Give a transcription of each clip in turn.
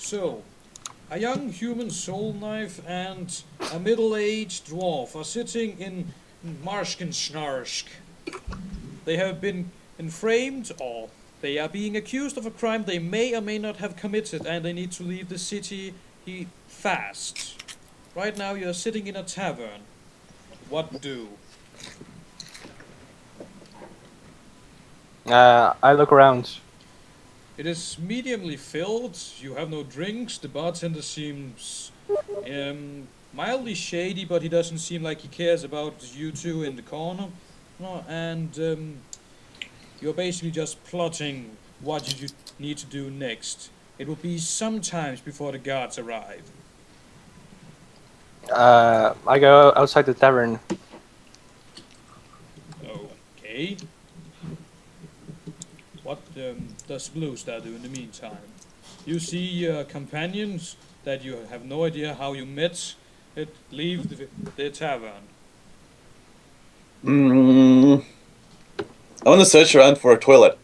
So, a young human soul knife and a middle-aged dwarf are sitting in Marschkenschnarsk. They have been inframed, or they are being accused of a crime they may or may not have committed, and they need to leave the city fast. Right now you're sitting in a tavern. What do? I look around. It is mediumly filled. You have no drinks. The bartender seems mildly shady, but he doesn't seem like he cares about you two in the corner. No, and you're basically just plotting what you need to do next. It will be some times before the guards arrive. I go outside the tavern. Okay. What does Bluestar do in the meantime? You see companions that you have no idea how you met leave the tavern. I want to search around for a toilet.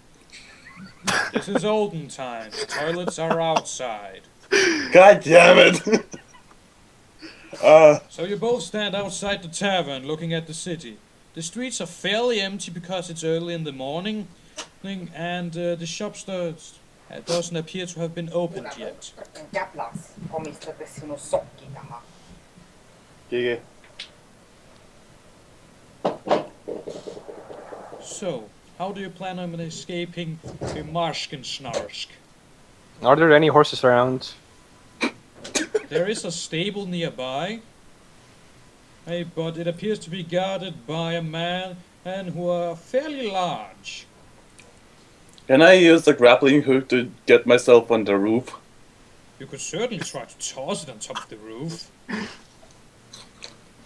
This is olden times. Toilets are outside. God damn it! So you both stand outside the tavern looking at the city. The streets are fairly empty because it's early in the morning, and the shop doesn't appear to have been opened yet. GG. So, how do you plan on escaping the Marschkenschnarsk? Are there any horses around? There is a stable nearby, but it appears to be guarded by a man who are fairly large. Can I use the grappling hook to get myself on the roof? You could certainly try to toss it on top of the roof.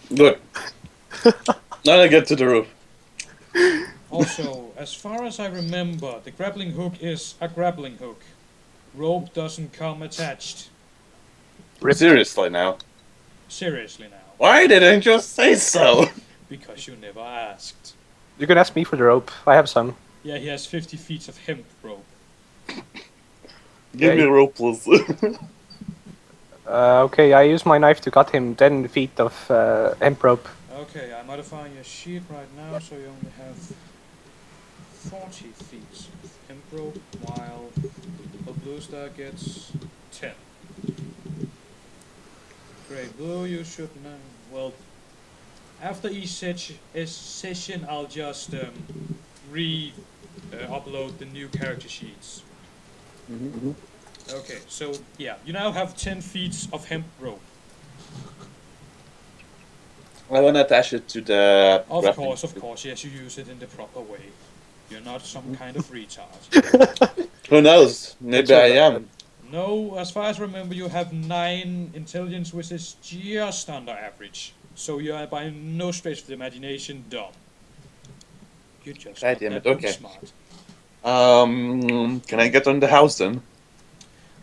Look. Now I get to the roof. Also, as far as I remember, the grappling hook is a grappling hook. Rope doesn't come attached. Seriously now. Seriously now. Why didn't you say so? Because you never asked. You can ask me for the rope. I have some. Yeah, he has 50 feet of hemp rope. Give me a rope, please. Okay, I use my knife to cut him 10 feet of hemp rope. Okay, I'm modifying your sheet right now, so you only have 40 feet of hemp rope, while Bluestar gets 10. Great Blue, you should know. Well, after each session, I'll just upload the new character sheets. Okay, so yeah, you now have 10 feet of hemp rope. I want to attach it to the... Of course, yes, you use it in the proper way. You're not some kind of retard. Who knows? Maybe I am. No, as far as I remember, you have 9 intelligence, which is just under average. So you are by no stretch of the imagination dumb. You're just God damn it, okay. smart. Can I get on the house then?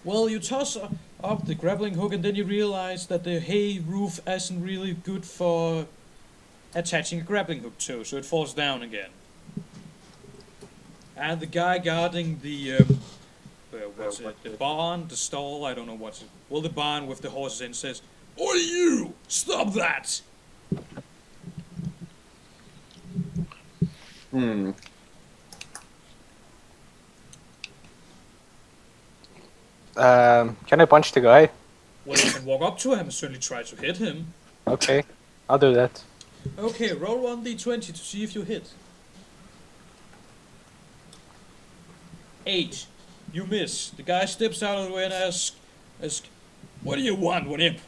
Well, you toss up the grappling hook and then you realize that the hay roof isn't really good for attaching a grappling hook to, so it falls down again. And the guy guarding the, the barn, the stall, I don't know what's it. Well, the barn with the horses in says, "Oi you! Stop that!" Can I punch the guy? Well, you can walk up to him and certainly try to hit him. Okay, I'll do that. Okay, roll 1d20 to see if you hit. 8. You miss. The guy steps out of the way and asks, "What do you want, Whip?"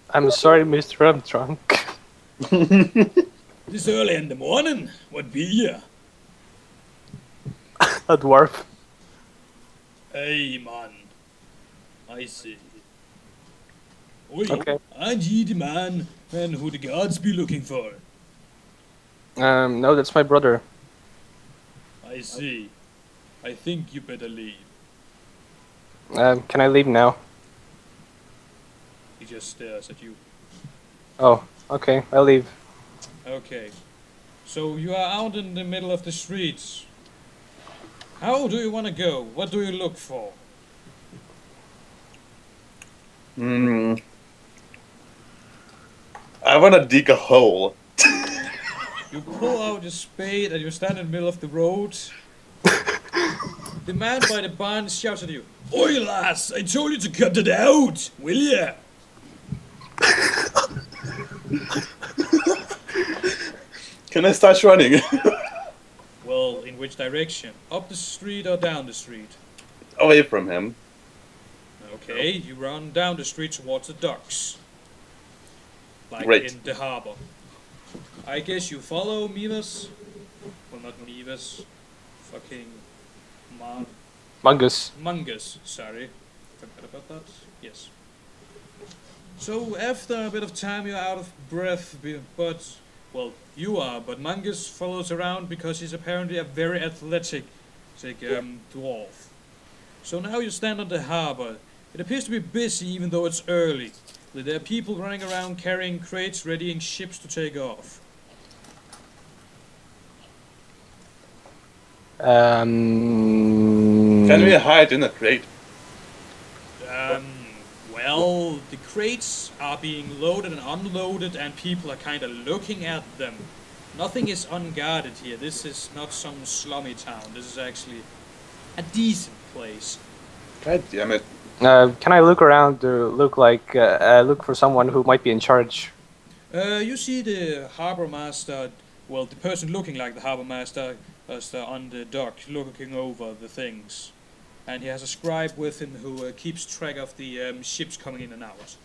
I'm sorry, mister, I'm drunk. This early in the morning? What be ya? A dwarf. Hey, man. I see. Oi, Okay. aren't ye the man and who the guards be looking for? No, that's my brother. I see. I think you better leave. Can I leave now? He just stares at you. Oh, okay, I'll leave. Okay. So you are out in the middle of the streets. How do you want to go? What do you look for? Hmm. I wanna dig a hole. You pull out your spade and you stand in the middle of the road. The man by the barn shouts at you, "Oi lass, I told you to cut it out, will ya?" Can I start running? Well, in which direction? Up the street or down the street? Away from him. Okay, you run down the street towards the docks. Like Great. in the harbor. I guess you follow Mivas? Well, not Mivas. Fucking Mungus. Mungus, sorry. Forgot about that. Yes. So after a bit of time you're out of breath, but, well, you are, but Mungus follows around because he's apparently a very athletic dwarf. So now you stand on the harbor. It appears to be busy even though it's early. There are people running around carrying crates readying ships to take off. Can we hide in a crate? Well, the crates are being loaded and unloaded and people are kind of looking at them. Nothing is unguarded here. This is not some slummy town. This is actually a decent place. God damn it. Can I look around to look for someone who might be in charge? You see the harbor master, well, the person looking like the harbor master on the dock looking over the things. And he has a scribe with him who keeps track of the ships coming in and out.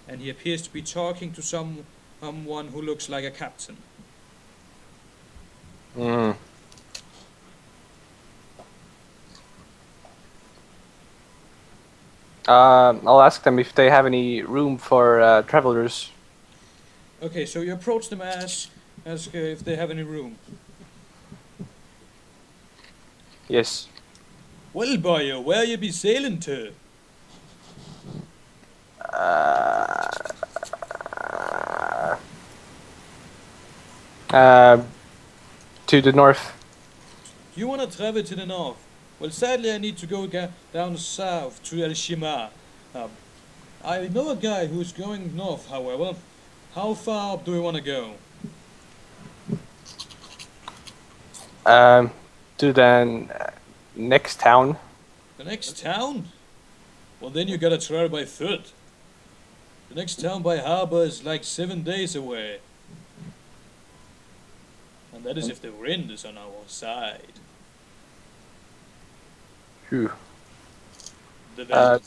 And he appears to be talking to someone who looks like a captain. Hmm. I'll ask them if they have any room for travelers. Okay, so you approach them, ask if they have any room. Yes. Well, boy, where you be sailing to? To the north. You want to travel to the north? Well, sadly, I need to go down south to El Shima. I know a guy who's going north, however. How far do we want to go? To the next town. The next town? Well, then you gotta travel by foot. The next town by harbor is like 7 days away. And that is if the wind is on our side. Phew. The wind.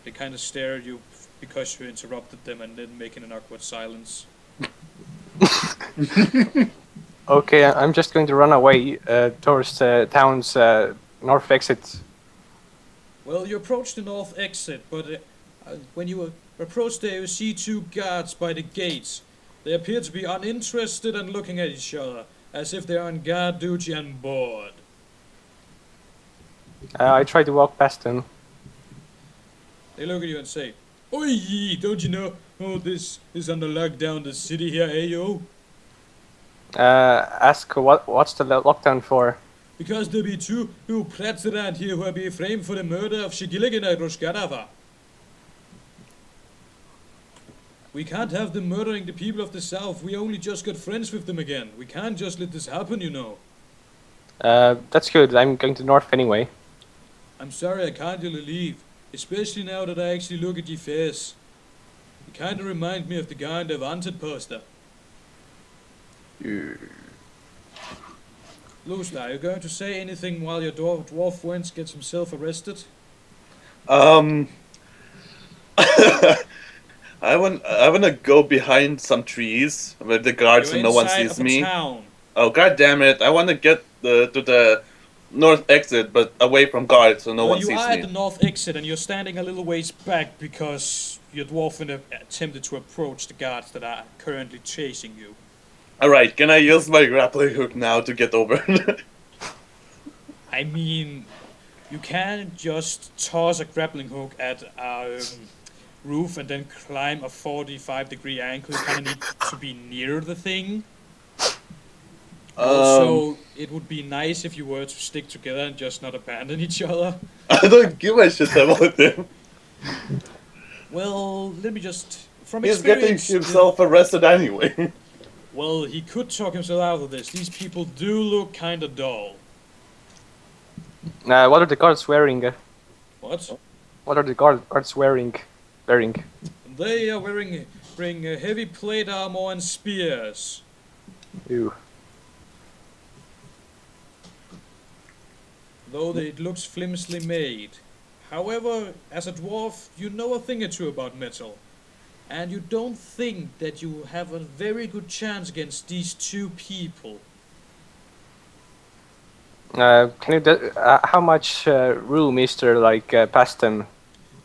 They kind of stare at you because you interrupted them and then making an awkward silence. Okay, I'm just going to run away towards the town's north exit. Well, you approach the north exit, but when you approach there, you see two guards by the gates. They appear to be uninterested and looking at each other, as if they are on guard duty and bored. I try to walk past them. They look at you and say, "Oi, don't you know? Oh, this is under lockdown, the city here, eh, yo? Ask what's the lockdown for? Because there be two plats around here who are being framed for the murder of Shigiligan and Roshgadava. We can't have them murdering the people of the south. We only just got friends with them again. We can't just let this happen, you know. That's good. I'm going to north anyway. I'm sorry I can't really leave. Especially now that I actually look at your face. You kinda remind me of the guy in the wanted poster. Bluestar, are you going to say anything while your dwarf friend gets himself arrested? I wanna go behind some trees with the guards You're so no one inside sees of a me. town. Oh god damn it! I wanna get to the north exit, but away from guards so no Well, one you sees are me. at the north exit and you're standing a little ways back because your dwarf attempted to approach the guards that are currently chasing you. Alright, can I use my grappling hook now to get over? I mean, you can't just toss a grappling hook at a roof and then climb a 45-degree angle. You kind of need to be near the thing. Also, it would be nice if you were to stick together and just not abandon each other. I don't give a shit about him. Well, let me just... From He's getting experience... himself arrested anyway. Well, he could talk himself out of this. These people do look kinda dull. What are the guards wearing? What? What are the guards wearing? They are wearing heavy plate armor and spears. Ew. Though it looks flimsily made. However, as a dwarf, you know a thing or two about metal. And you don't think that you have a very good chance against these two people. Can you? How much room is there, like, past them?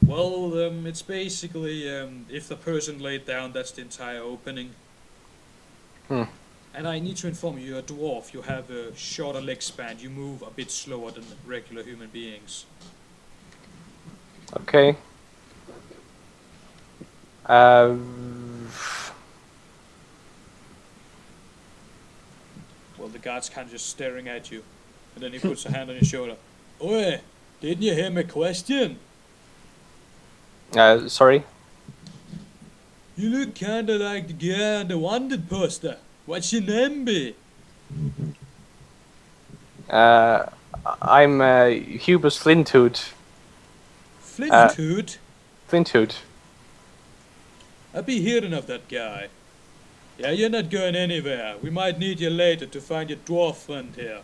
Well, it's basically, if the person laid down, that's the entire opening. Hmm. And I need to inform you, you're a dwarf, you have a shorter leg span, you move a bit slower than regular human beings. Okay. Well, the guard's kind of just staring at you. And then he puts a hand on your shoulder. Oi, didn't you hear my question? Sorry. You look kinda like the guy on the wanted poster. What's your name be? I'm Hubus Flinthood. Flinthood? Flinthood. I be hearing of that guy. Yeah, you're not going anywhere. We might need you later to find your dwarf friend here.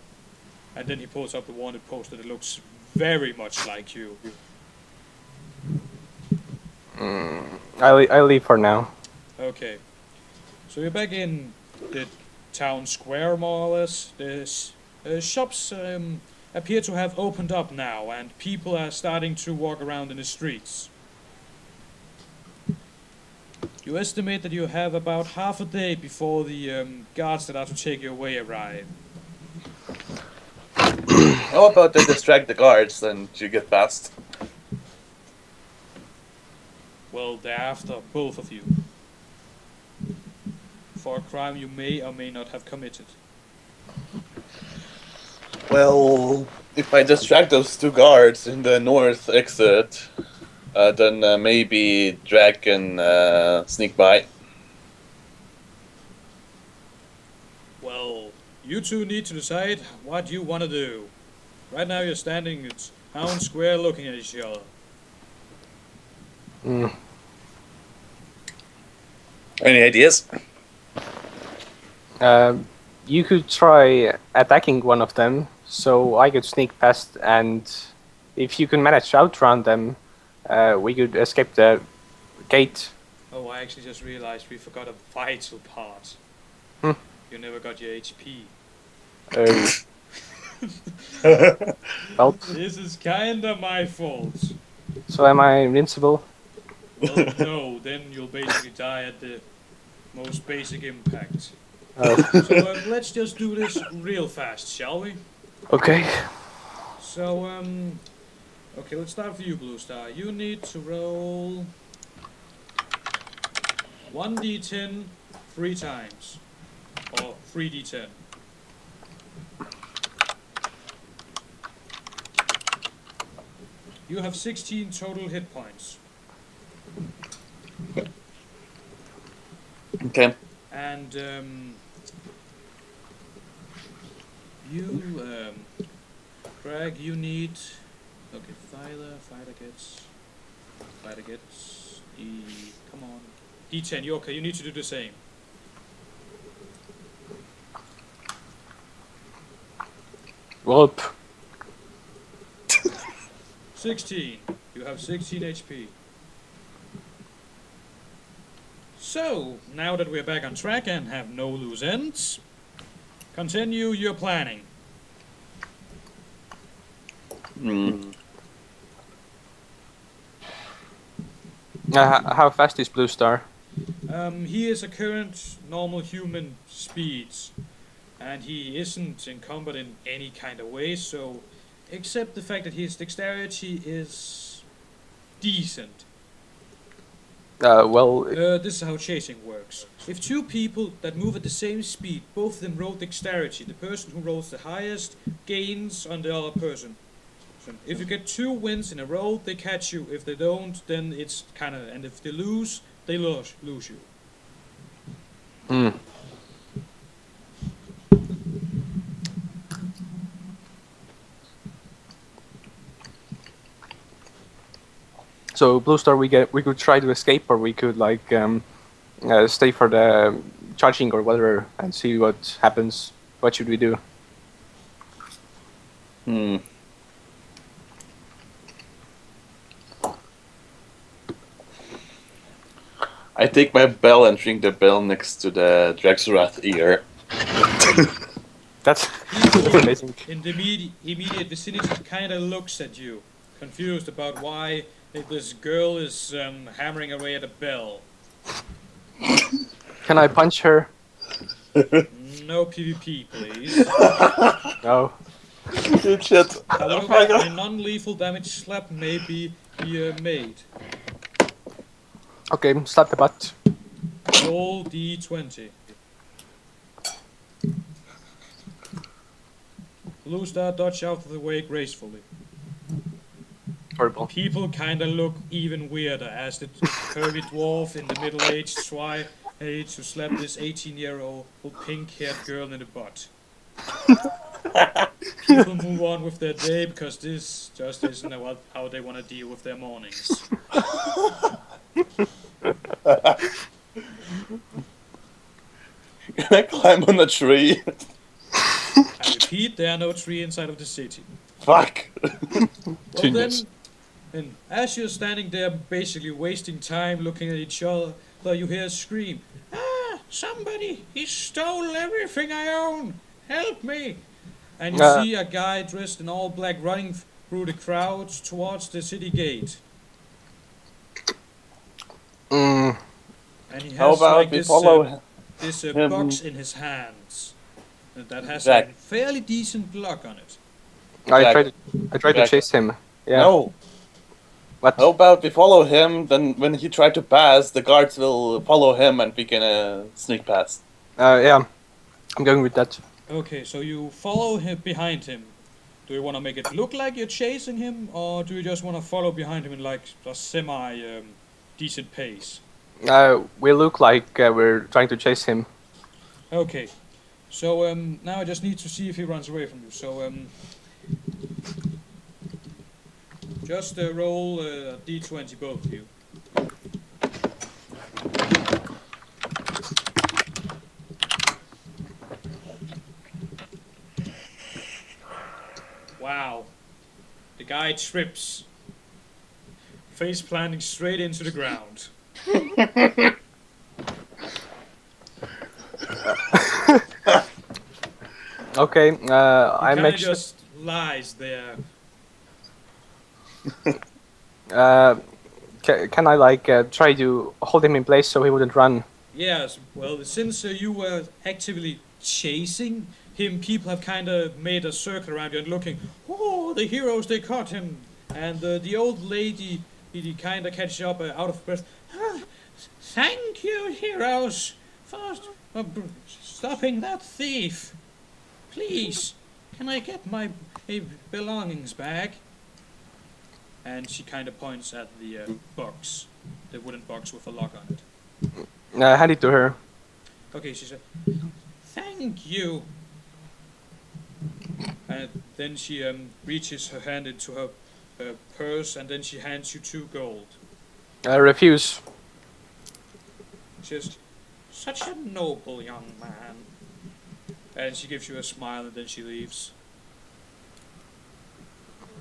And then he pulls up the wanted poster that looks very much like you. I'll leave for now. Okay. So you're back in the town square, more or less. The shops appear to have opened up now, and people are starting to walk around in the streets. You estimate that you have about half a day before the guards that are to take you away arrive. How about they distract the guards and you get past? Well, they're after both of you. For a crime you may or may not have committed. Well, if I distract those two guards in the north exit, then maybe Drag can sneak by. Well, you two need to decide what you want to do. Right now you're standing at town square looking at each other. Any ideas? You could try attacking one of them, so I could sneak past, and if you can manage to outrun them, we could escape the gate. Oh, I actually just realized we forgot a vital part. You never got your HP. Well, This is kinda my fault. so am I invincible? Well, no, then you'll basically die at the most basic impact. Oh. So let's just do this real fast, shall we? Okay. So, okay, let's start with you, Bluestar. You need to roll 1d10 3 times. Or 3d10. You have 16 total hit points. Okay. And, Craig, you need... Okay, fighter gets come on. D10, you okay, you need to do the same. Whoop. 16. You have 16 HP. So, now that we're back on track and have no loose ends, continue your planning. How fast is Bluestar? He is a current normal human speeds, and he isn't encumbered in any kind of way, so except the fact that his dexterity is decent. This is how chasing works. If two people that move at the same speed, both of them roll dexterity, the person who rolls the highest gains on the other person. So if you get 2 wins in a row, they catch you. If they don't, then it's kind of... And if they lose, they lose you. Hmm. So Bluestar, we could try to escape, or we could like stay for the charging or whatever and see what happens. What should we do? I take my bell and ring the bell next to the Dragzorath ear. That's People amazing. in the immediate vicinity kind of looks at you, confused about why this girl is hammering away at a bell. Can I punch her? No PvP, please. No. Good shit. However, a non-lethal damage slap may be made. Okay, slap the butt. Roll d20. Bluestar, dodge out of the way gracefully. Horrible. People kinda look even weirder as the curvy dwarf in the middle-aged try to slap this 18-year-old pink-haired girl in the butt. People move on with their day because this just isn't how they want to deal with their mornings. Can I climb on a tree? I repeat, there are no trees inside of the city. Fuck. Well then, and as you're standing there basically wasting time looking at each other, you hear a scream. Ah, somebody, he stole everything I own. Help me. And you see a guy dressed in all black running through the crowds towards the city gate. And he How has about like we this, follow this him? box in his hands that has Jack. a fairly decent lock on it. I tried to Jack. chase him. Yeah. No. What? How about we follow him, then when he tries to pass, the guards will follow him and we can sneak past. Yeah. I'm going with that. Okay, so you follow him behind him. Do you want to make it look like you're chasing him, or do you just want to follow behind him in like a semi decent pace? We look like we're trying to chase him. Okay, so now I just need to see if he runs away from you. So just roll d20, both of you. Wow. The guy trips, face planting straight into the ground. Okay, I He make kinda just lies there. Can I like try to hold him in place so he wouldn't run? Yes, well, since you were actively chasing him, people have kind of made a circle around you and looking, oh, the heroes, they caught him. And the old lady, he kind of catches up out of breath. Ah, thank you, heroes, for stopping that thief. Please, can I get my belongings back? And she kind of points at the box, the wooden box with a lock on it. Hand it to her. Okay, she said, thank you. And then she reaches her hand into her purse, and then she hands you 2 gold. I refuse. She says, such a noble young man. And she gives you a smile, and then she leaves.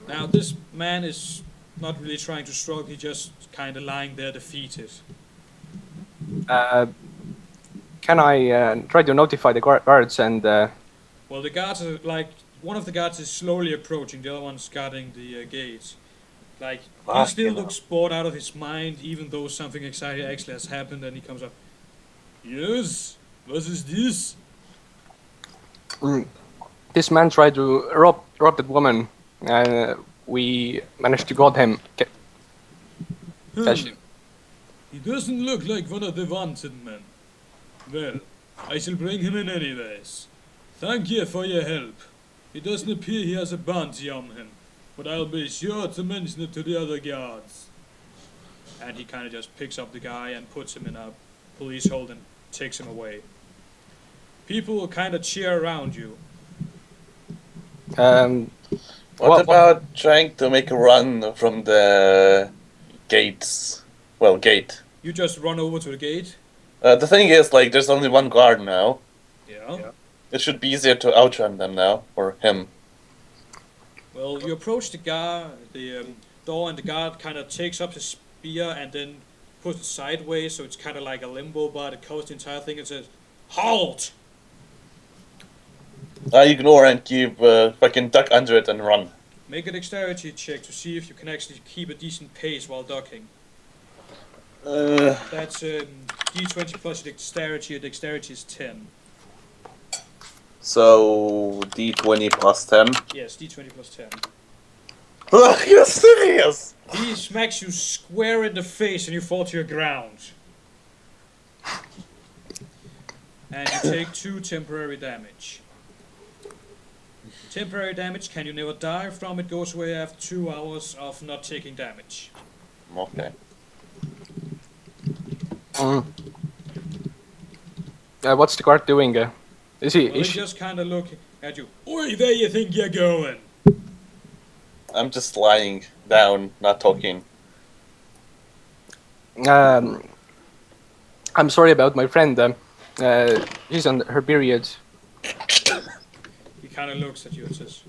Now, this man is not really trying to struggle, he's just kind of lying there defeated. Can I try to notify the guards and... Well, the guards are like, one of the guards is slowly approaching, the other one's guarding the gate. Like, he still looks bored out of his mind, even though something exciting actually has happened, and he comes up. Yes, what is this? This man tried to rob that woman. We managed to got him. Catch him. He doesn't look like one of the wanted men. Well, I shall bring him in anyways. Thank you for your help. It doesn't appear he has a bounty on him, but I'll be sure to mention it to the other guards. And he kind of just picks up the guy and puts him in a police hold and takes him away. People will kind of cheer around you. What about trying to make a run from the gates? Well, gate. You just run over to the gate. The thing is, like, there's only one guard now. Yeah. It should be easier to outrun them now, or him. Well, you approach the door, and the guard kind of takes up his spear and then puts it sideways, so it's kind of like a limbo, but it covers the entire thing and says, "Halt!" I ignore and keep fucking duck under it and run. Make a dexterity check to see if you can actually keep a decent pace while ducking. That's D20 plus your dexterity. Your dexterity is 10. So D20 plus 10. Yes, D20 plus 10. Ugh, you're serious? He smacks you square in the face and you fall to your ground. And you take 2 temporary damage. Temporary damage, can you never die from? It goes away after 2 hours of not taking damage. Okay. What's the guard doing? Is he? Well, he's just kind of looking at you. Oi, there you think you're going? I'm just lying down, not talking. I'm sorry about my friend. She's on her period. He kind of looks at you and says,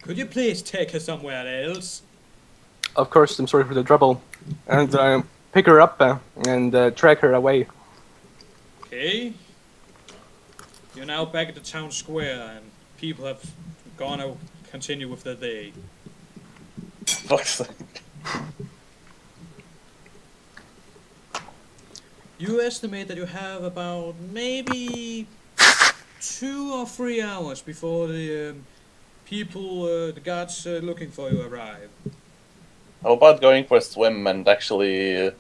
"Could you please take her somewhere else?" Of course, I'm sorry for the trouble. And pick her up and drag her away. Okay. You're now back at the town square, and people have gone to continue with their day. Fuck's sake. You estimate that you have about maybe 2 or 3 hours before the the guards looking for you arrive. How about going for a swim and actually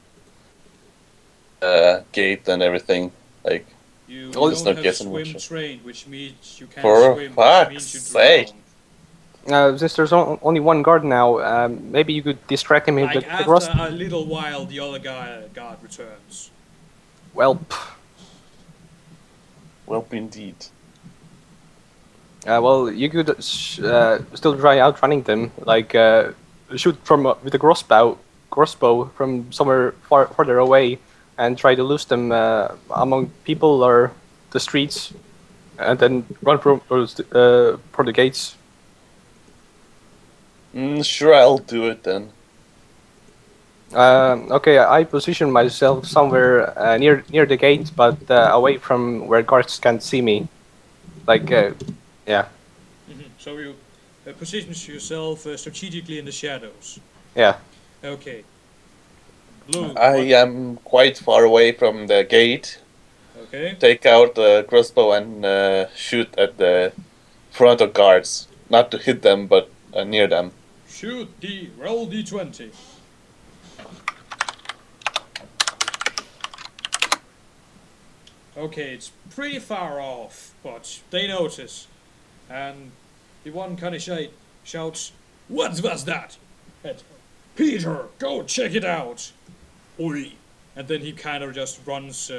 gate and everything? Like, You Oh, it's don't not have getting swim much. trained, which means you can't For swim, which fuck's means you sake. drown. Since there's only one guard now, maybe you could distract him with Like the cross. after a little while, the other guard returns. Well, well, indeed. well, you could still try outrunning them, like shoot from with a crossbow from somewhere farther away, and try to lose them among people or the streets, and then run for the gates. Sure, I'll do it then. Okay, I position myself somewhere near the gate, but away from where guards can't see me. Like, yeah, So you position yourself strategically in the shadows. yeah. Okay. Blue. I am quite far away from the gate. Okay. Take out the crossbow and shoot at the front of guards. Not to hit them, but near them. Shoot roll D20. Okay, it's pretty far off, but they notice. And the one kind of shouts, "What was that?" And, "Peter, go check it out." Oi. And then he kind of just runs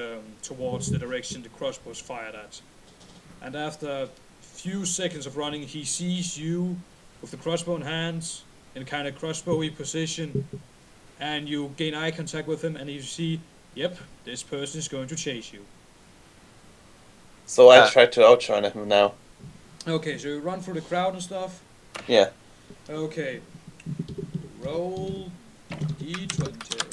towards the direction the crossbow's fired at. And after a few seconds of running, he sees you with the crossbow in hands, in kind of crossbowy position, and you gain eye contact with him, and you see, yep, this person is going to chase you. So I try to outrun him now. Okay, so you run through the crowd and stuff? Yeah. Okay. Roll D20.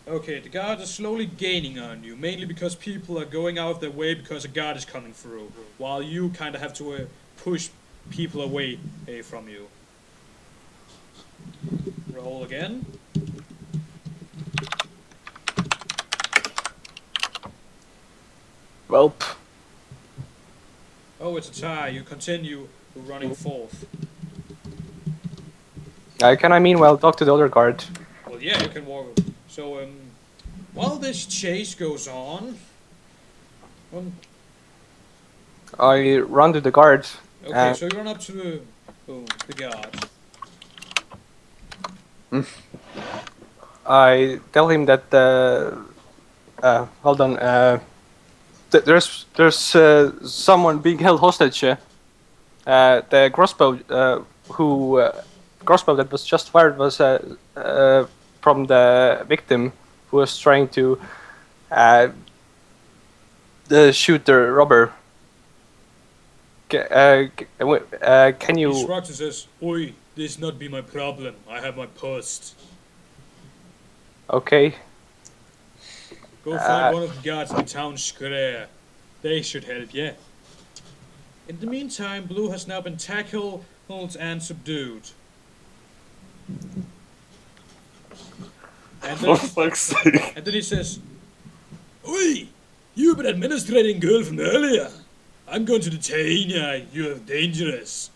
Okay, the guard is slowly gaining on you, mainly because people are going out of their way because a guard is coming through, while you kind of have to push people away from you. Roll again. Well, Oh, it's a tie. You continue running forth. Can I meanwhile talk to the other guard? Well, yeah, you can walk. So, while this chase goes on, I run to the guard. okay, so you run up to the guard. I tell him that hold on. There's someone being held hostage. The crossbow that was just fired was from the victim who was trying to shoot the robber. Can He you? shrugs and says, "Oi, this not be my problem. I have my post. Okay. Go find one of the guards in the town square. They should help you." In the meantime, Blue has now been tackled and subdued. And For then, fuck's sake. and then he says, "Oi, you've been administrating girl from earlier. I'm going to detain you. You're dangerous."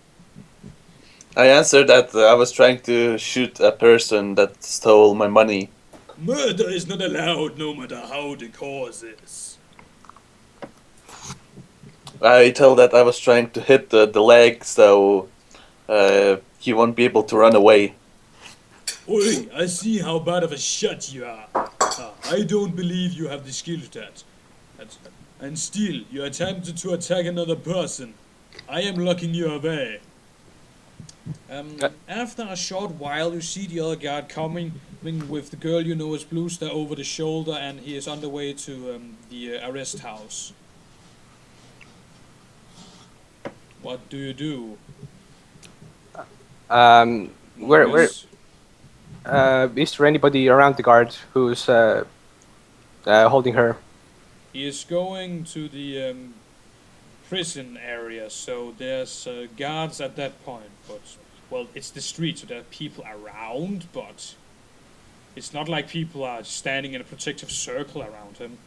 I answered that I was trying to shoot a person that stole my money. Murder is not allowed, no matter how the cause is. I tell that I was trying to hit the leg so he won't be able to run away. Oi, I see how bad of a shot you are. I don't believe you have the skill to that. And still, you attempted to attack another person. I am locking you away. After a short while, you see the other guard coming with the girl you know as Bluestar over the shoulder, and he is on the way to the arrest house. What do you do? Where Yes. is there anybody around the guard who's holding her? He is going to the prison area, so there's guards at that point, but, well, it's the street, so there are people around, but it's not like people are standing in a protective circle around him.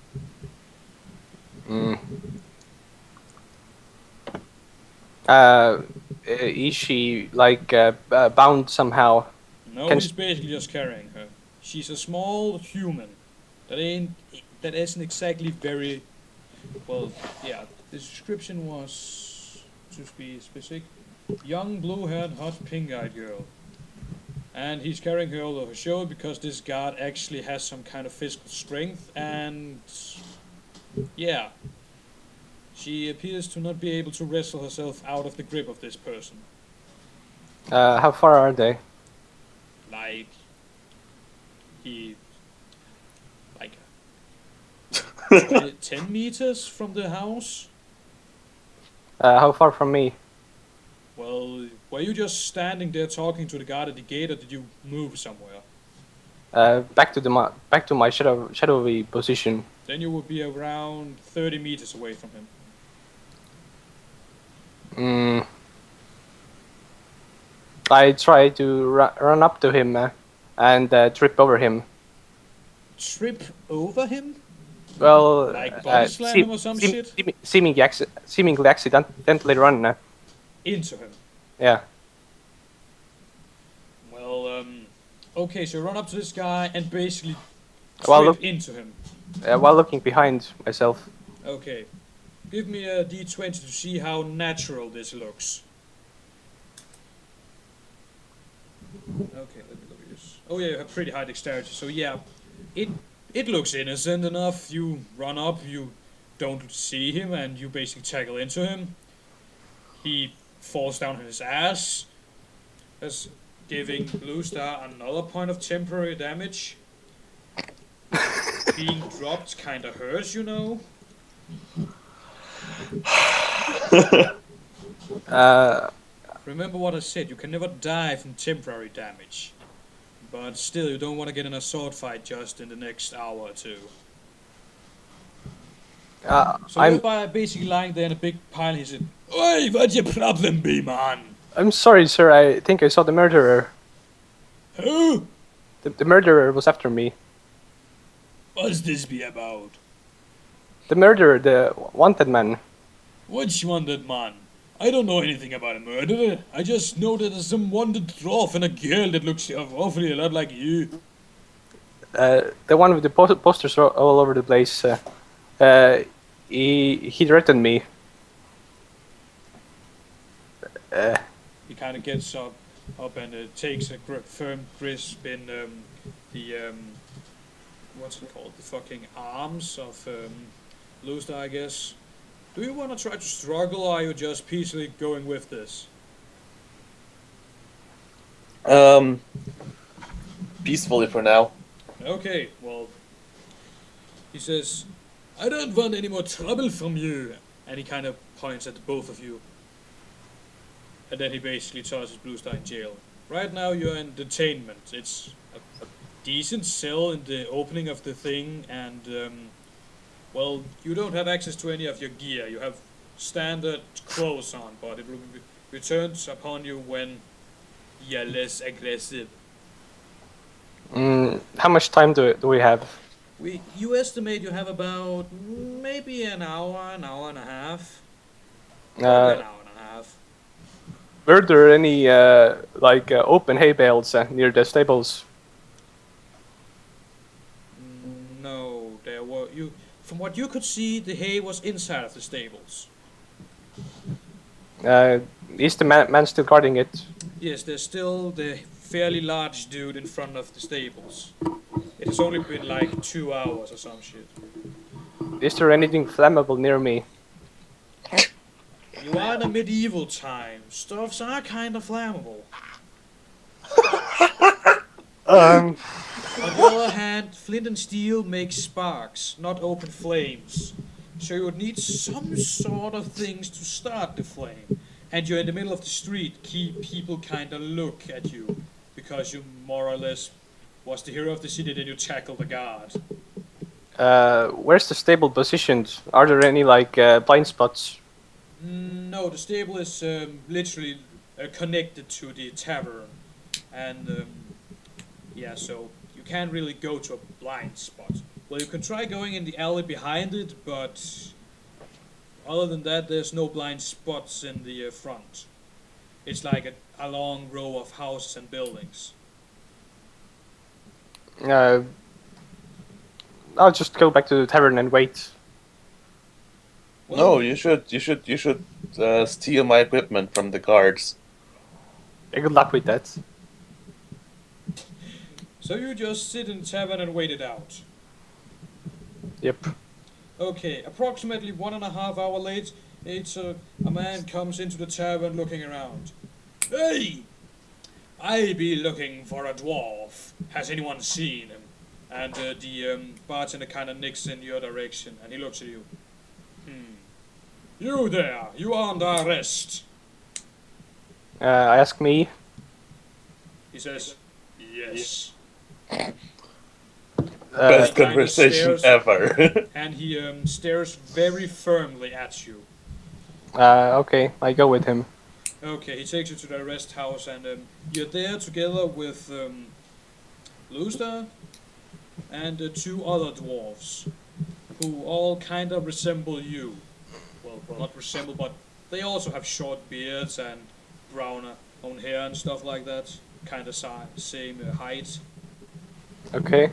Is she like bound somehow? No, Can he's basically just carrying her. She's a small human. That isn't exactly very, well, yeah, the description was, to be specific, young, blue-haired, hot, pink-eyed girl. And he's carrying her over her shoulder because this guard actually has some kind of physical strength, and yeah, she appears to not be able to wrestle herself out of the grip of this person. How far are they? Like, like 10 meters from the house. How far from me? Well, were you just standing there talking to the guard at the gate, or did you move somewhere? Back to my shadowy position. Then you would be around 30 meters away from him. I try to run up to him and trip over him. Trip over him? Well, Like body slam him or some shit? seemingly accidentally run. Into him. Yeah. Well, okay, so run up to this guy and basically Well, trip look- into him. While looking behind myself. Okay. Give me a d20 to see how natural this looks. Okay, let me look at this. Oh yeah, you have pretty high dexterity, so yeah, it looks innocent enough. You run up, you don't see him, and you basically tackle into him. He falls down on his ass, thus giving Bluestar another point of temporary damage. Being dropped kinda hurts, you know. Remember what I said, you can never die from temporary damage. But still, you don't want to get in a sword fight just in the next hour or two. So I'm you're basically lying there in a big pile, he said, "Oi, what's your problem be, man?" I'm sorry, sir. I think I saw the murderer. Who? The murderer was after me. What's this be about? The murderer, the wanted man. Which wanted man? I don't know anything about a murderer. I just know that there's some wanted dwarf and a girl that looks awfully a lot like you. The one with the posters all over the place. He threatened me. He kind of gets up and takes a firm grasp in the what's it called? The fucking arms of Bluestar, I guess. Do you want to try to struggle, or are you just peacefully going with this? Peacefully for now. Okay, well, he says, I don't want any more trouble from you. And he kind of points at both of you. And then he basically tosses Bluestar in jail. Right now you're in detainment. It's a decent cell in the opening of the thing, and well, you don't have access to any of your gear. You have standard clothes on, but it will be returned upon you when you're less aggressive. How much time do we have? You estimate you have about maybe an hour and a half. Probably an hour and a half. Were there any open hay bales near the stables? No, there were you. From what you could see, the hay was inside of the stables. Is the man still guarding it? Yes, there's still the fairly large dude in front of the stables. It has only been like 2 hours or some shit. Is there anything flammable near me? You are in a medieval time. Stuffs are kind of flammable. On the other hand, flint and steel make sparks, not open flames. So you would need some sort of things to start the flame. And you're in the middle of the street, people kinda look at you. Because you more or less was the hero of the city, then you tackle the guard. Where's the stable positioned? Are there any blind spots? No, the stable is literally connected to the tavern. And yeah, so you can't really go to a blind spot. Well, you can try going in the alley behind it, but other than that, there's no blind spots in the front. It's like a long row of houses and buildings. I'll just go back to the tavern and wait. Well, No, you should steal my equipment from the guards. Good luck with that. So you just sit in the tavern and wait it out. Yep. Okay, approximately 1.5 hours later, a man comes into the tavern looking around. Hey! I be looking for a dwarf. Has anyone seen him? And the bartender kind of nicks in your direction, and he looks at you. You there, you are under arrest. I ask me. He says, yes. Best He kinda conversation stares, ever. and he stares very firmly at you. Okay, I go with him. Okay, he takes you to the rest house, and you're there together with Bluestar and 2 other dwarves, who all kind of resemble you. Well, not resemble, but they also have short beards and browner own hair and stuff like that. Kind of same height. Okay.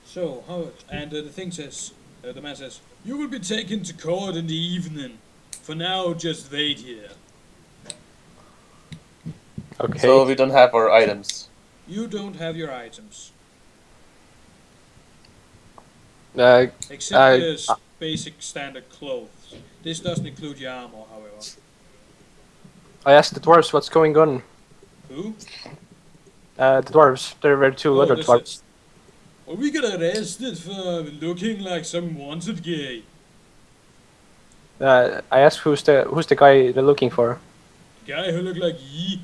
So, and the man says, you will be taken to court in the evening. For now, just wait here. Okay. So we don't have our items. You don't have your items. Uh, Except his basic standard clothes. This doesn't include your armor, however. I asked the dwarves what's going on. Who? The dwarves. There were 2 other this dwarves. is- Well, we got arrested for looking like some wanted gay. I asked who's the guy they're looking for. Guy who looked like ye.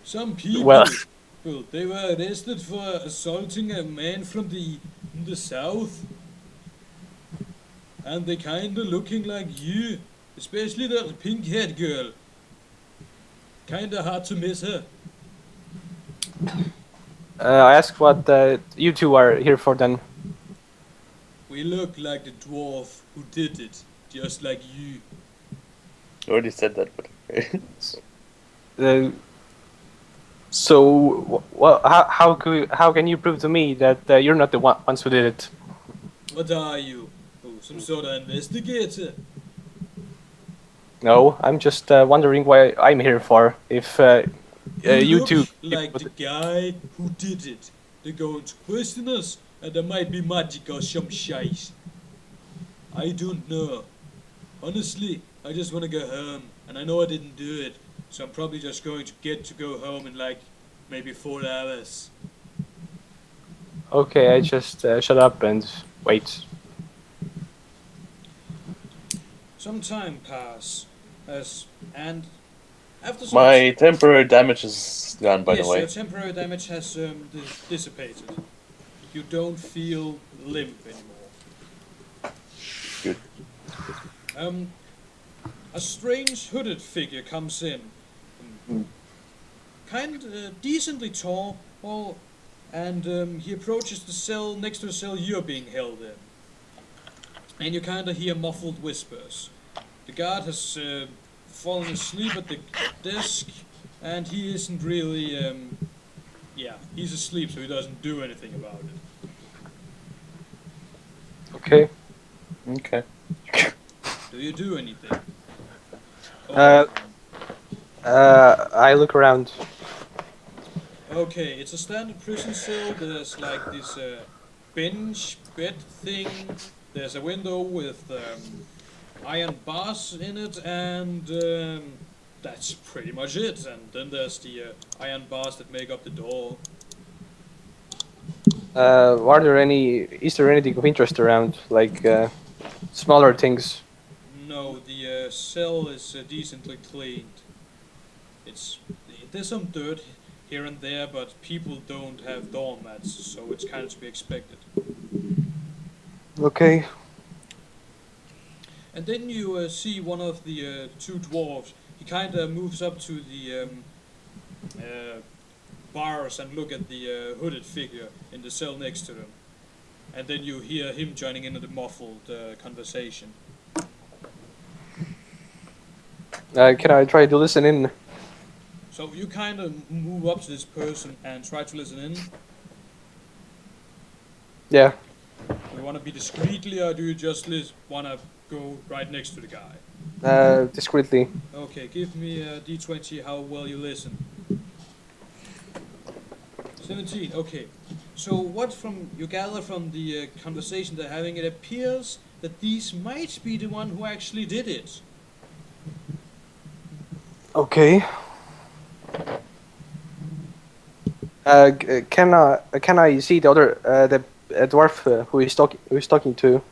Some people, Well- they were arrested for assaulting a man from the south. And they kinda looking like you. Especially that pink-haired girl. Kinda hard to miss her. I asked what you 2 are here for then. We look like the dwarf who did it, just like you. You already said that, but okay. Uh, so, how can you prove to me that you're not the ones who did it? What are you? Oh, some sort of investigator? No, I'm just wondering why I'm here for. If You you look two, like the guy who did it. They're going to question us, and there might be magic or some shite. I don't know. Honestly, I just want to go home, and I know I didn't do it, so I'm probably just going to get to go home in like maybe 4 hours. okay, I just shut up and wait. Some time and after some My temporary damage is gone, by the yes, way. your temporary damage has dissipated. You don't feel limp anymore. Good. A strange hooded figure comes in, decently tall, and he approaches the cell next to the cell you're being held in. And you kind of hear muffled whispers. The guard has fallen asleep at the desk, and he isn't really, he's asleep, so he doesn't do anything about it. Okay. Okay. Do you do anything? Uh, I look around. Okay, it's a standard prison cell. There's like this bench bed thing. There's a window with iron bars in it, and that's pretty much it. And then there's the iron bars that make up the door. Are there any? Is there anything of interest around, like smaller things? No, the cell is decently cleaned. It's there's some dirt here and there, but people don't have doormats, so it's kind of to be expected. Okay. And then you see one of the two dwarves. He kind of moves up to the bars and look at the hooded figure in the cell next to them. And then you hear him joining in the muffled conversation. Can I try to listen in? So you kind of move up to this person and try to listen in. Yeah. Do you want to be discreetly, or do you just want to go right next to the guy? Discreetly. Okay, give me a d20 how well you listen. 17, okay. So what you gather from the conversation they're having, it appears that these might be the one who actually did it. Okay. Can I see the other the dwarf who is talking to?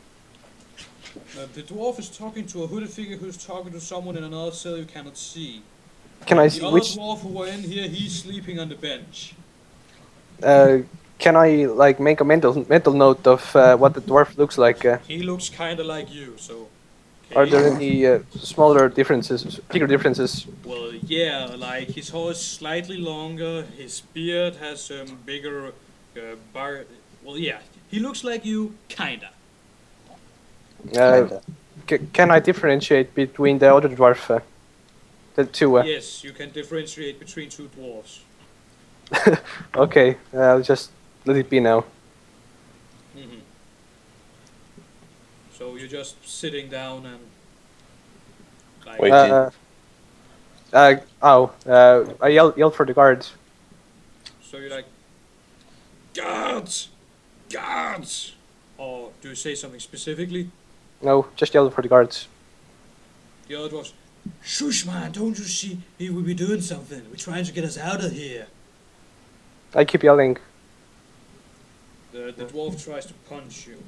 The dwarf is talking to a hooded figure who's talking to someone in another cell you cannot see. Can I The see other which? dwarf who were in here, he's sleeping on the bench. Can I like make a mental note of what the dwarf looks like? He looks kind of like you, so. Are there any smaller differences, bigger differences? Well, yeah, like his hair is slightly longer, his beard has bigger bar. Well, yeah, he looks like you, kinda. Kinda. Can I differentiate between the other dwarf? The two. Yes, you can differentiate between two dwarves. Okay, I'll just let it be now. Mm-hmm. So you're just sitting down and like. Wait. I yelled for the guards. So you're like, guards, guards, or do you say something specifically? No, just yelled for the guards. The other dwarfs, shush man, don't you see? He will be doing something. We're trying to get us out of here. I keep yelling. The dwarf tries to punch you.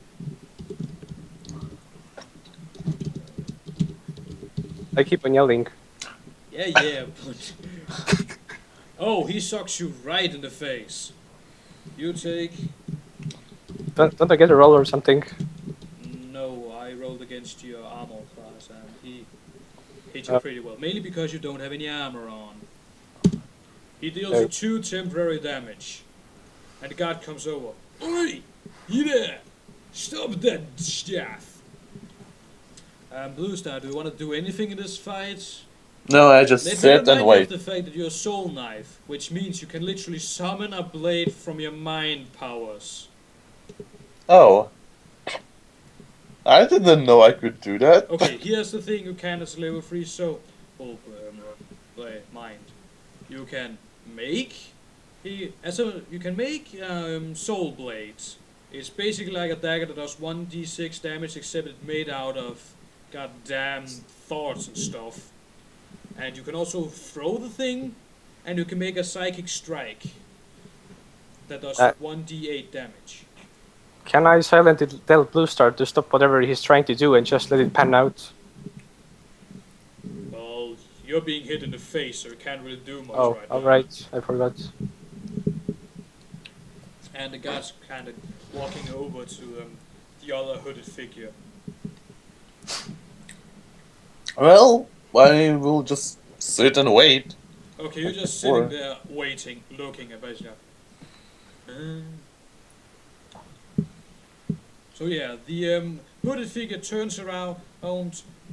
I keep on yelling. Yeah, punch. Oh, he sucks you right in the face. You take. Don't I get a roll or something? No, I rolled against your armor class and he hit you pretty well. Mainly because you don't have any armor on. He deals you 2 temporary damage. And the guard comes over. Oi! You there! Stop of the death. Bluestar, do you want to do anything in this fight? No, I just Let me sit remind and you wait. of the fact that you're a soul knife, which means you can literally summon a blade from your mind powers. Oh. I didn't know I could do that. Okay, here's the thing you can as a level 3 soul mind. You can make soul blades. It's basically like a dagger that does 1d6 damage, except it's made out of goddamn thoughts and stuff. And you can also throw the thing, and you can make a psychic strike that does 1d8 damage. Can I silently tell Bluestar to stop whatever he's trying to do and just let it pan out? Well, you're being hit in the face, so you can't really do much Oh, right now. alright, I forgot. And the guy's kind of walking over to the other hooded figure. Well, I will just sit and wait. Okay, you're just sitting there waiting, looking at basically. So yeah, the hooded figure turns around,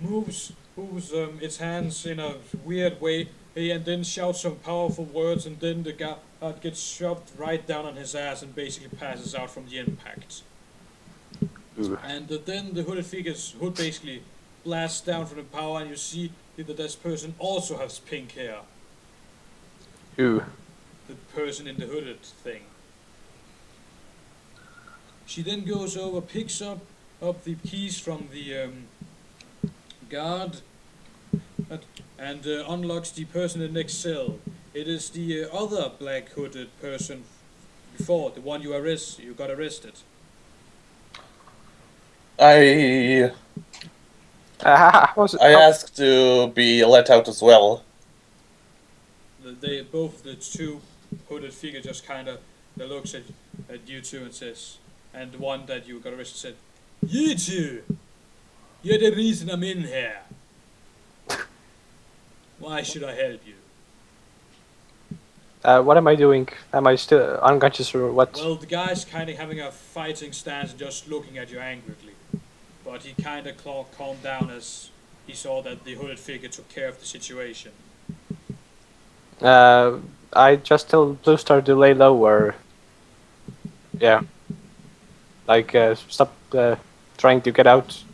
moves its hands in a weird way, and then shouts some powerful words, and then the guy gets shoved right down on his ass and basically passes out from the impact. Ooh. And then the hooded figure's hood basically blasts down from the power, and you see that this person also has pink hair. Ooh. The person in the hooded thing. She then goes over, picks up the keys from the guard, and unlocks the person in the next cell. It is the other black hooded person before, the one you got arrested. I asked to be let out as well. Both the two hooded figure just kind of looks at you two and says, and the one that you got arrested said, "You two, you're the reason I'm in here. Why should I help you?" What am I doing? Am I still unconscious or what? Well, the guy's kind of having a fighting stance and just looking at you angrily. But he kind of calmed down as he saw that the hooded figure took care of the situation. I just tell Bluestar to lay low or... Yeah. Like, stop trying to get out.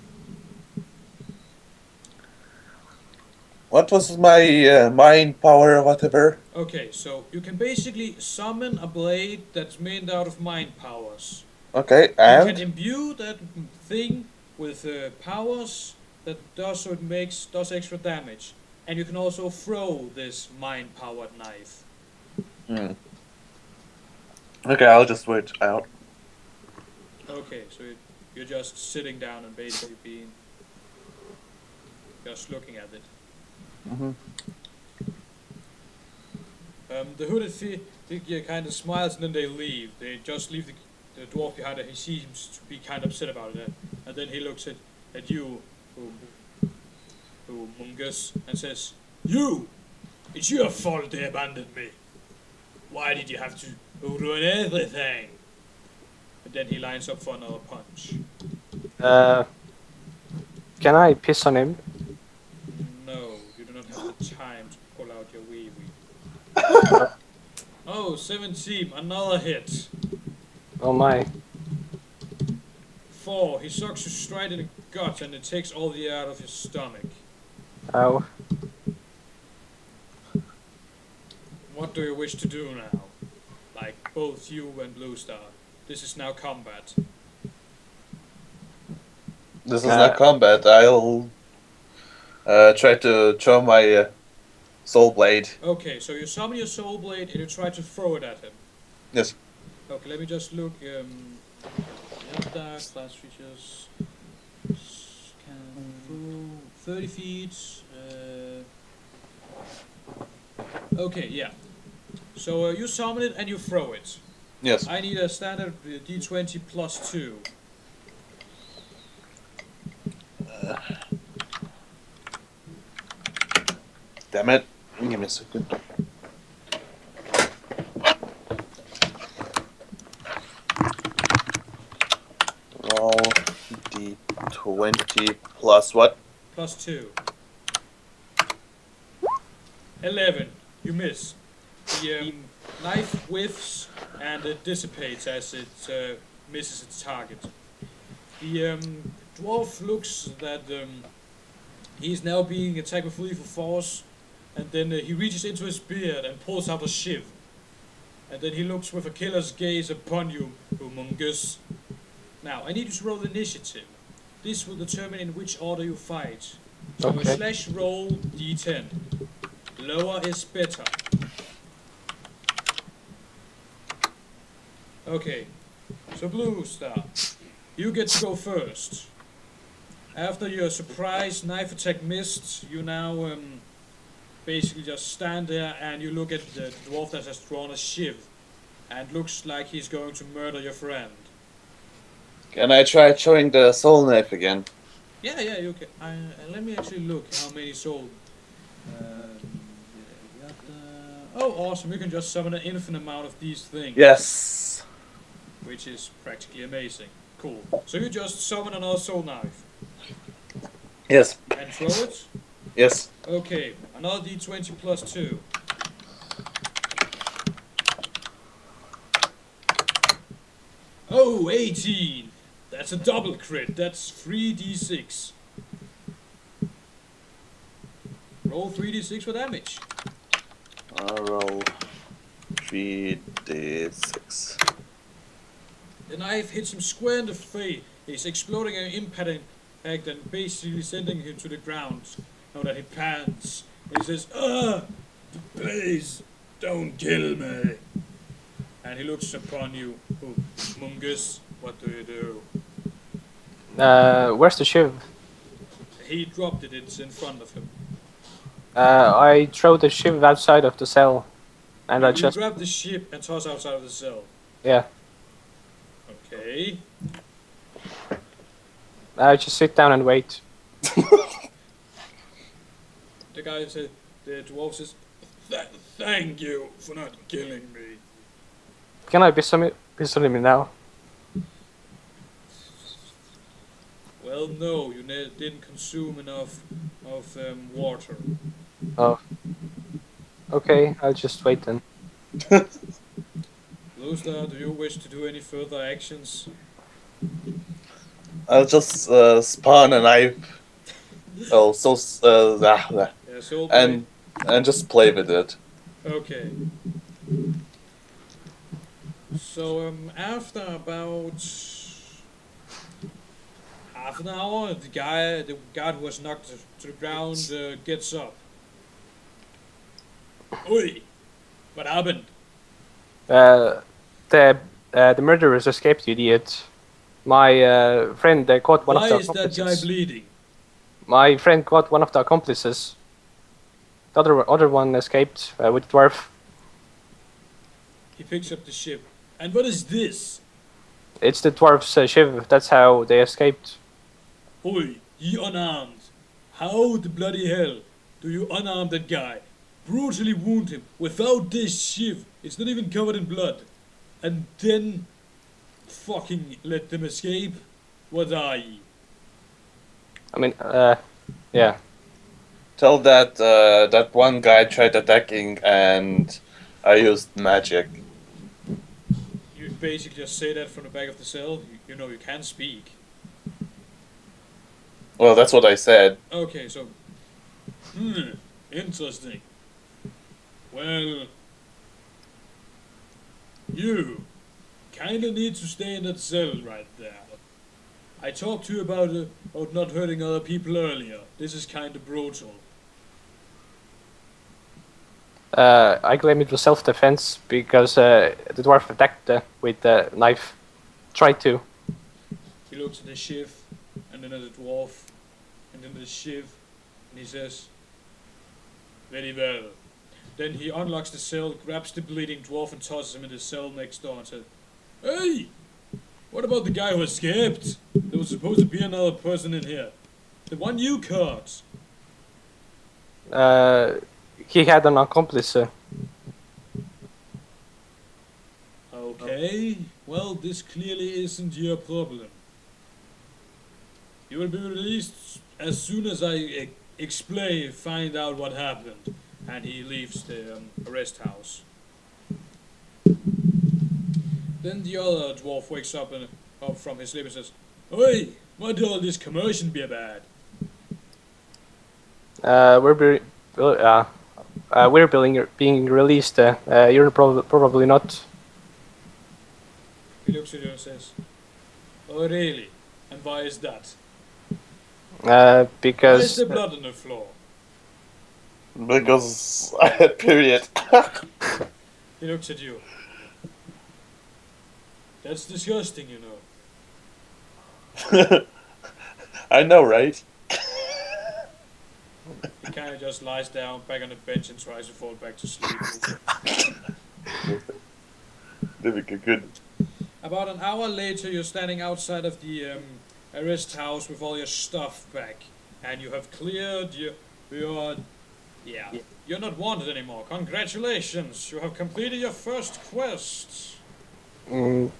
What was my mind power or whatever? Okay, so you can basically summon a blade that's made out of mind powers. Okay, You can and? imbue that thing with powers that does extra damage. And you can also throw this mind-powered knife. Okay, I'll just wait out. Okay, so you're just sitting down and basically just looking at it. The hooded figure kind of smiles and then they leave. They just leave the dwarf behind and he seems to be kind of upset about it. And then he looks at you, Mungus, and says, "You! It's your fault they abandoned me. Why did you have to ruin everything?" And then he lines up for another punch. Can I piss on him? No, you do not have the time to pull out your wee-wee. Oh, 17, another hit. Oh my. 4, he sucks you straight in the gut and it takes all the air out of your stomach. Ow. What do you wish to do now? Like, both you and Bluestar. This is now combat. This is not combat. I'll try to throw my soul blade. Okay, so you summon your soul blade and you try to throw it at him. Yes. Okay, let me just look. Dark, class features. Can throw 30 feet. Okay, yeah. So you summon it and you throw it. Yes. I need a standard d20 plus 2. Damn it. Give me a second. Roll. D20 plus what? Plus 2. 11. You miss. The knife whiffs and it dissipates as it misses its target. The dwarf looks that he's now being attacked with lethal force, and then he reaches into his beard and pulls out a shiv. And then he looks with a killer's gaze upon you, Humongous. Now, I need you to roll initiative. This will determine in which order you fight. So Okay. slash roll d10. Lower is better. Okay, so Bluestar, you get to go first. After your surprise knife attack missed, you now basically just stand there and you look at the dwarf that has drawn a shiv and looks like he's going to murder your friend. Can I try showing the soul knife again? Yeah, you can. Let me actually look how many sold. Oh, awesome! You can just summon an infinite amount of these things. Yes. Which is practically amazing. Cool. So you just summon another soul knife Yes. and throw it. Yes. Okay, another d20 plus 2. Oh, 18! That's a double crit. That's 3d6. Roll 3d6 for damage. I'll roll 3d6. The knife hits him square in the face. He's exploding an impact and basically sending him to the ground. Now that he pants, he says, please, don't kill me. And he looks upon you. Oh, Mungus, what do you do? Where's the shiv? He dropped it, it's in front of him. I throw the shiv outside of the cell, and I You just grab the ship and toss outside of the cell. yeah. Okay. I just sit down and wait. The guy said, the dwarf says, thank you for not killing me. Can I pistol him now? Well, no, you didn't consume enough of water. Oh. Okay, I'll just wait then. Bluestar, do you wish to do any further actions? I'll just spawn a knife. Oh, so Yeah, so and just play with it. okay. So after about half an hour, the guy who was knocked to the ground gets up. Oi, what happened? The murderers escaped, you idiot. My friend caught one Why of the is that guy accomplices. bleeding? My friend caught one of the accomplices. The other one escaped with the dwarf. He picks up the ship. And what is this? It's the dwarf's shiv. That's how they escaped. Oi, ye unarmed. How the bloody hell do you unarm that guy? Brutally wound him without this shiv. It's not even covered in blood. And then fucking let them escape? What are ye? I mean, yeah. Tell that that one guy tried attacking and I used magic. You basically just say that from the back of the cell. You know you can speak. Well, that's what I said. Okay, so interesting. Well, you kinda need to stay in that cell right there. I talked to you about not hurting other people earlier. This is kinda brutal. I claim it was self-defense because the dwarf attacked with the knife. Tried to. He looks at the shiv, and then at the dwarf, and then the shiv, and he says, very well. Then he unlocks the cell, grabs the bleeding dwarf and tosses him in the cell next door and says, hey! What about the guy who escaped? There was supposed to be another person in here. The one you caught. He had an accomplice. Okay, well, this clearly isn't your problem. You will be released as soon as I find out what happened. And he leaves the arrest house. Then the other dwarf wakes up from his sleep and says, "Oi, what all this commotion be about?" We're being released. You're probably not. He looks at you and says, "Oh, really? And why is that? Why is Because there blood on the floor?" Because I had period. He looks at you. "That's disgusting, you know." I know, right? He kind of just lies down back on the bench and tries to fall back to sleep. Good. About an hour later, you're standing outside of the arrest house with all your stuff back, and you have cleared you're not wanted anymore. Congratulations, you have completed your first quest. can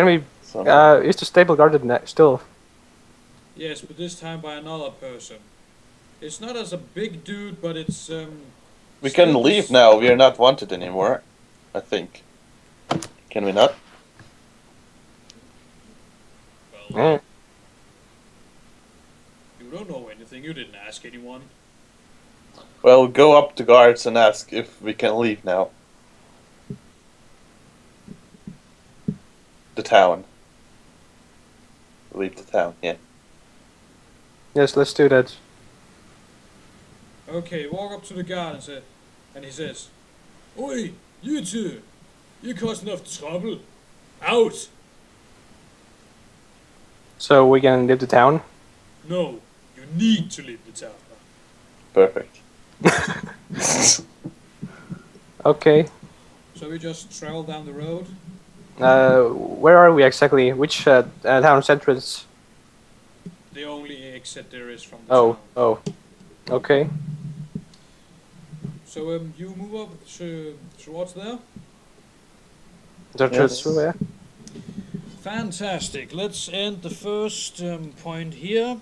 we? So, Is the stable guarded still? Yes, but this time by another person. It's not as a big dude, but it's we can still leave this- now. We are not wanted anymore. I think. Can we not? Well, Eh. you don't know anything. You didn't ask anyone. Well, go up to guards and ask if we can leave now. The town. Leave the town, yeah. Yes, let's do that. Okay, walk up to the guard and he says, "Oi, you two! You caused enough trouble. Out!" So we can leave the town. No, you need to leave the town. Perfect. Okay. So we just travel down the road. Where are we exactly? Which town's entrance? The only exit there is from the town. Oh. Okay. So you move up towards there. Just through there. Fantastic. Let's end the first point here.